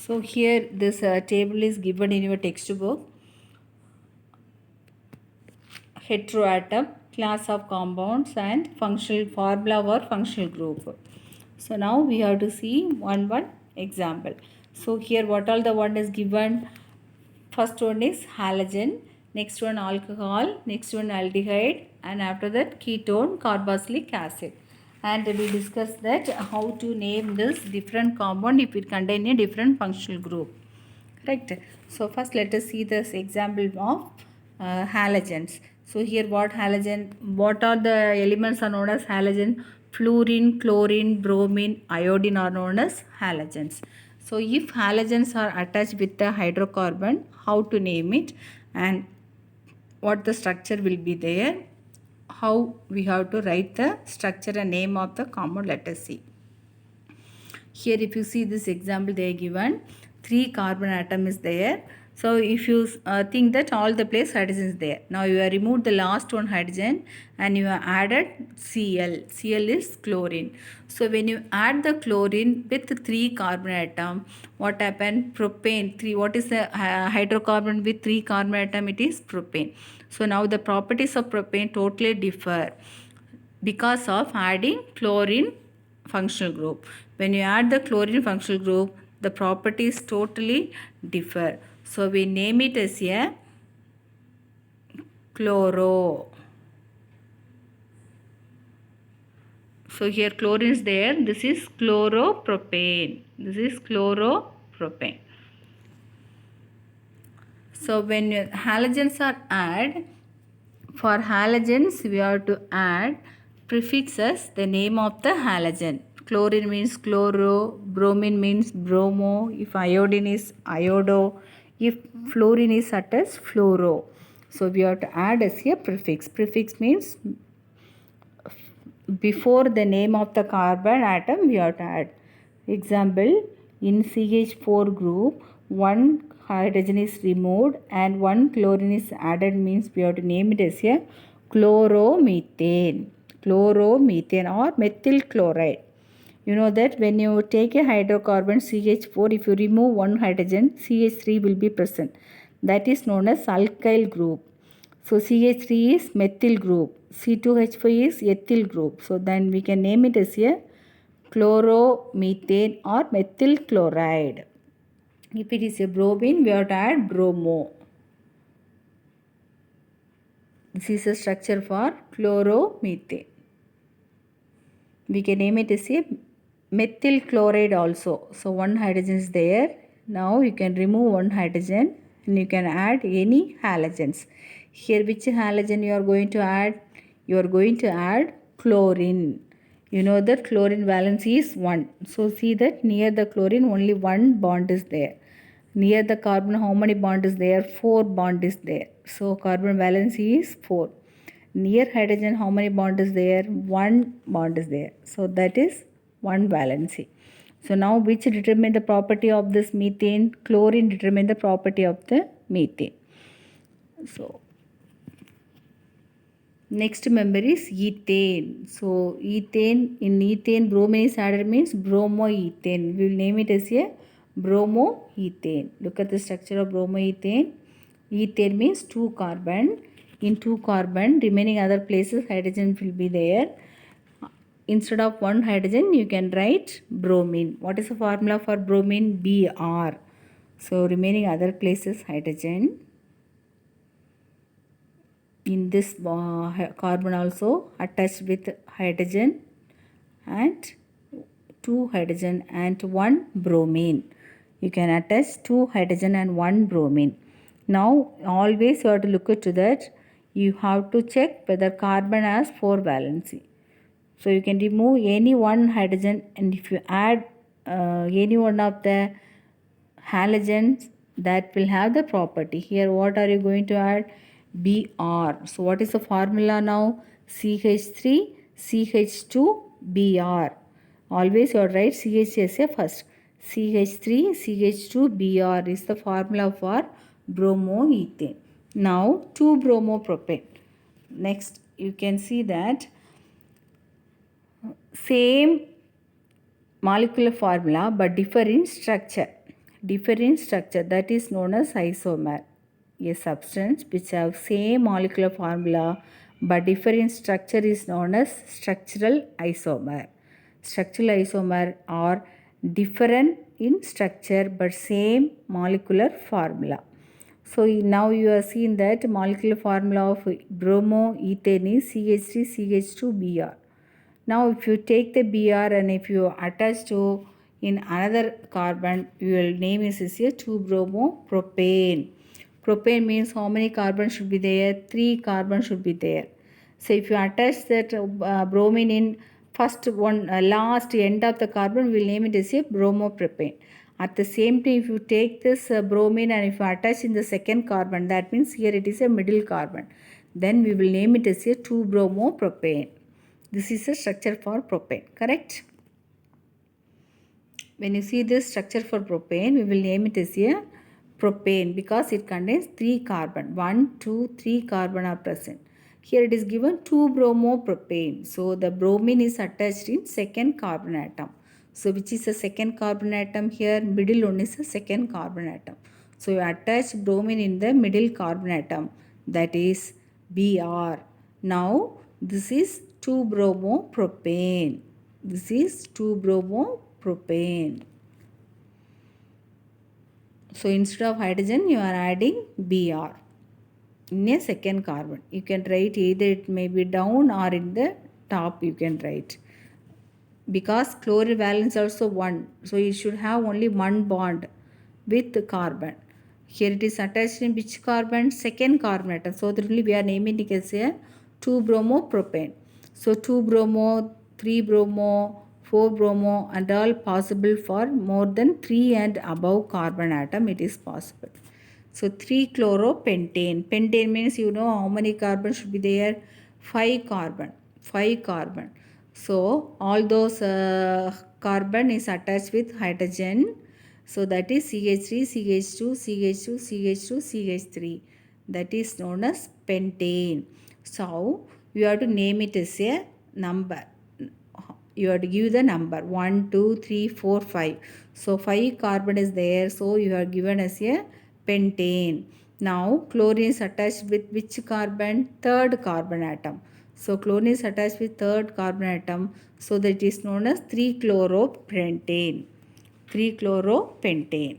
So here this table is given in your textbook. Heteroatom, class of compounds, and functional formula or functional group. So now we have to see one example. So here what all the one is given. First one is halogen, next one alcohol, next one aldehyde, and after that ketone carboxylic acid. And we discussed that how to name this different compound if it contain a different functional group. Correct. So first let us see this example of halogens. So here what are the elements are known as halogen? Fluorine, chlorine, bromine, iodine are known as halogens. So if halogens are attached with the hydrocarbon, how to name it and what the structure will be there, how we have to write the structure and name of the compound, let us see. Here if you see this example, they are given 3 carbon atom is there. So if you think that all the place hydrogen is there. Now you have removed the last one hydrogen and you have added Cl. Cl is chlorine. So when you add the chlorine with 3 carbon atom, what happened? Propane. 3. What is the hydrocarbon with 3 carbon atom? It is propane. So now the properties of propane totally differ because of adding chlorine functional group. When you add the chlorine functional group, the properties totally differ. So we name it as a chloro. So here chlorine is there. This is chloropropane. This is chloropropane. So when halogens are added, for halogens we have to add prefixes the name of the halogen. Chlorine means chloro, bromine means bromo, if iodine is iodo, if fluorine is attached fluoro. So we have to add as a prefix. Prefix means before the name of the carbon atom we have to add. Example, in CH4 group, one hydrogen is removed and one chlorine is added, means we have to name it as a chloromethane. Chloromethane or methyl chloride. You know that when you take a hydrocarbon CH4, if you remove one hydrogen, CH3 will be present. That is known as alkyl group. So CH3 is methyl group. C2H5 is ethyl group. So then we can name it as a chloromethane or methyl chloride. If it is a bromine, we have to add bromo. This is a structure for chloromethane. We can name it as a methyl chloride also. So one hydrogen is there. Now you can remove one hydrogen and you can add any halogens. Here which halogen you are going to add? You are going to add chlorine. You know that chlorine valence is 1. So see that near the chlorine only one bond is there. Near the carbon how many bond is there? 4 bond is there. So carbon valence is 4. Near hydrogen how many bond is there? 1 bond is there. So that is 1 valency. So now which determine the property of this methane? Chlorine determine the property of the methane. So next member is ethane. So ethane, in ethane bromine is added means bromoethane. We will name it as a bromoethane. Look at the structure of bromoethane. Ethane means 2 carbon. In 2 carbon, remaining other places hydrogen will be there. Instead of 1 hydrogen, you can write bromine. What is the formula for bromine? Br. So remaining other places hydrogen. In this carbon also attached with hydrogen and 2 hydrogen and 1 bromine. You can attach 2 hydrogen and 1 bromine. Now always you have to look at that. You have to check whether carbon has 4 valency. So you can remove any one hydrogen and if you add any one of the halogens, that will have the property. Here what are you going to add? Br. So what is the formula now? CH3 CH2 Br. Always you write CH as a first. CH3 CH2 Br is the formula for bromoethane. Now 2-bromopropane. Next you can see that same molecular formula but differ in structure. different structure, that is known as isomer. A substance which have same molecular formula but different structure is known as structural isomer. Structural isomer are different in structure but same molecular formula. So now you are seeing that molecular formula of bromoethane is CH3CH2Br. Now if you take the Br and if you attach to in another carbon, you will name it as a 2-bromopropane. Propane means how many carbons should be there? 3 carbons should be there. So if you attach that bromine in first one last end of the carbon, we will name it as a bromopropane. At the same time, if you take this bromine and if you attach in the second carbon, that means here it is a middle carbon. Then we will name it as a 2-bromopropane. This is a structure for propane, correct? When you see this structure for propane, we will name it as a propane because it contains 3 carbon. 1, 2, 3 carbon are present. Here it is given 2-bromopropane. So the bromine is attached in second carbon atom. So which is the second carbon atom here? Middle one is the second carbon atom. So you attach bromine in the middle carbon atom, that is Br. Now this is 2-bromopropane. This is 2-bromopropane. So instead of hydrogen, you are adding Br in a second carbon. You can write either it may be down or in the top you can write. Because chlorine valence also 1. So you should have only one bond with the carbon. Here it is attached in which carbon? Second carbon atom. So only we are naming it as a 2-bromopropane. So 2-bromo, 3-bromo, 4-bromo and all possible for more than 3 and above carbon atom it is possible. So 3-chloropentane. Pentane means you know how many carbon should be there? 5 carbon. 5 carbon. So all those carbon is attached with hydrogen. So that is CH3, CH2, CH2, CH2, CH3. That is known as pentane. So you have to name it as a number. You have to give the number 1, 2, 3, 4, 5. So 5 carbon is there. So you are given as a pentane. Now chlorine is attached with which carbon? Third carbon atom. So chlorine is attached with third carbon atom. So that is known as 3-chloropentane. 3-chloropentane.